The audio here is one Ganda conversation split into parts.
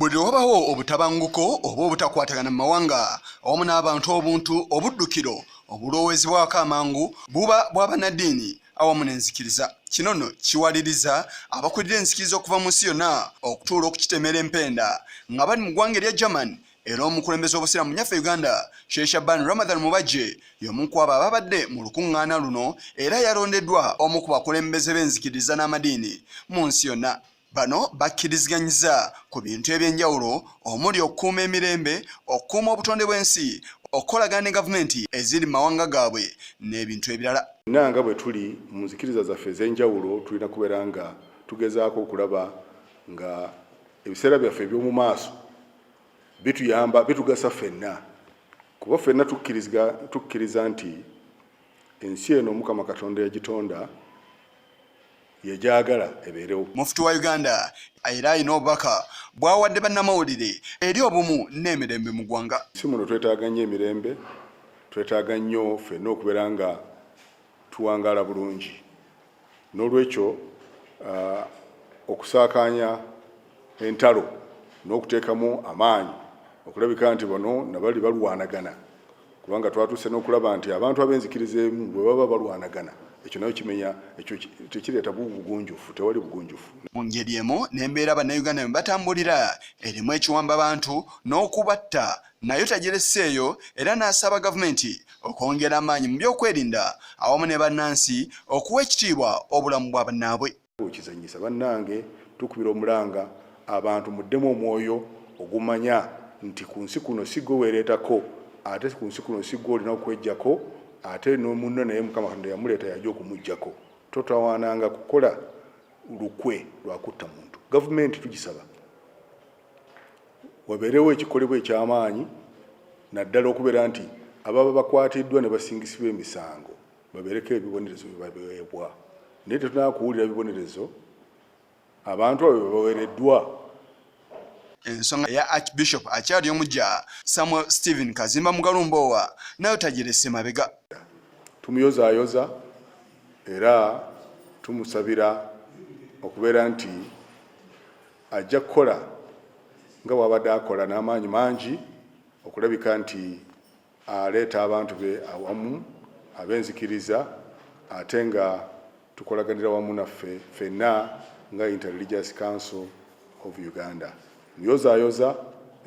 Buli wabawo obutabanguko oba obutakwatagana mu mawanga awamu n'abantu obuntu obuddukiro obulowoozebwako amangu buba bwa bannaddiini awamu n'enzikiriza. Kino nno kiwaliriza abakulira enzikiriza okuva mu nsi yonna okutuula okukitemera empenda nga bali mu ggwanga erya German era omukulembeze w'obusiraamu mu nnyaffe Uganda Shaban Ramadhan Mubajje y'omu ku abo ababadde mu lukuŋŋaana luno era yalondeddwa omu ku bakulembeze b'enzikiriza n'amadiini mu nsi yonna. Bano bakkirizganyiza ku bintu eby'enjawulo omuli okukuuma emirembe, okukuuma obutonde bw'ensi, okukolagana ne gavumenti eziri mu mawanga gaabwe n'ebintu ebirala. Nanga bwe tuli mu nzikiriza zaffe ez'enjawulo tulina kubeera nga tugezaako okulaba nga ebiseera byaffe eby'omu maaso bituyamba bitugasa ffenna, kuba ffenna tukkiriza nti ensi eno Mukama Katonda yagitonda yajagala ebeerewo. Mufti wa Uganda era alina obubaka bw'awadde bannamawulire eri obumu n'emirembe mu ggwanga. Si muno twetaaga nnyo emirembe, twetaaga nnyo ffenna okubeera nga tuwangaala bulungi. N'olwekyo okusaakaanya entalo n'okuteekamu amaanyi okulabika nti bano nabali balwanagana, kubanga twatuuse n'okulaba nti abantu ab'enzikiriza emu bwe baba balwanagana ekyo nayo kimenya ekyo tekireeta bugunjufu, tewali bugunjufu. Mu ngeri emu n'embeera bannayuganda mwe batambulira erimu ekiwamba abantu n'okubatta nayo tagiresseeyo era n'asaba gavumenti okwongera amaanyi mu byokwerinda awamu ne bannansi okuwa ekitiibwa obulamu bwa bannaabwe. Okizanyisa bannange tukubira omulanga abantu muddemu omwoyo ogumanya nti ku nsi kuno si gwe weereetako ate ku nsi kuno si gwe olina okwejjako ate n'omunno naye Mukama Katonda yamuleeta yajja okumuggyako. Totawaananga kukola lukwe lwa kutta muntu. Gavumenti tugisaba wabeerewo ekikolebwa eky'amaanyi naddala okubeera nti ababa bakwatiddwa ne basingisibwa emisango babeereko ebibonerezo bye baweebwa, naye tetunaba kuwulira bibonerezo abantu abo baweereddwa. Ensonga ya Archbishop akyali omujja Samuel Stephen Kazimba Mugalumbowa nayo tagirese mabega. Tumuyozaayoza era tumusabira okubeera nti ajja kukola nga bw'abadde akola n'amaanyi mangi okulabika nti aleeta abantu be awamu ab'enzikiriza ate nga tukolaganira wamu naffe ffenna nga Inter-Religious Council of Uganda. Muyozaayoza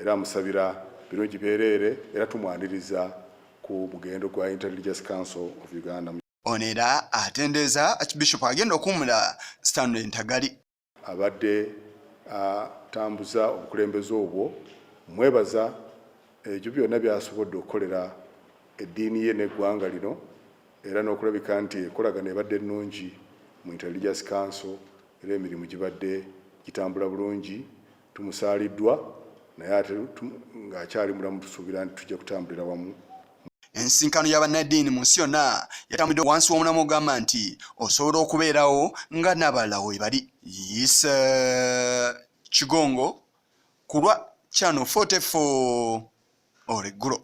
era amusabira birungi byereere era tumwaniriza ku mugendo gwa Inter-Religious Council of Uganda. Ono era atendeeza Archbishop agenda okuwummula Stanley Ntagali abadde atambuza obukulembeze obwo, mwebaza ebyo byonna byasobodde okukolera eddiini ye n'eggwanga lino era n'okulabika nti ekolagana ebadde ennungi mu Inter-Religious Council era emirimu gibadde gitambula bulungi. Tumusaaliddwa naye ate ng'akyali mulamu tusuubira nti tujja kutambulira wamu. Ensinkano y'abannaddiini mu nsi yonna yatambudde wansi w'omulamwa ogamba nti osobola okubeerawo nga n'abalala we bali. Kigongo ku lwa Channel 44 olweggulo.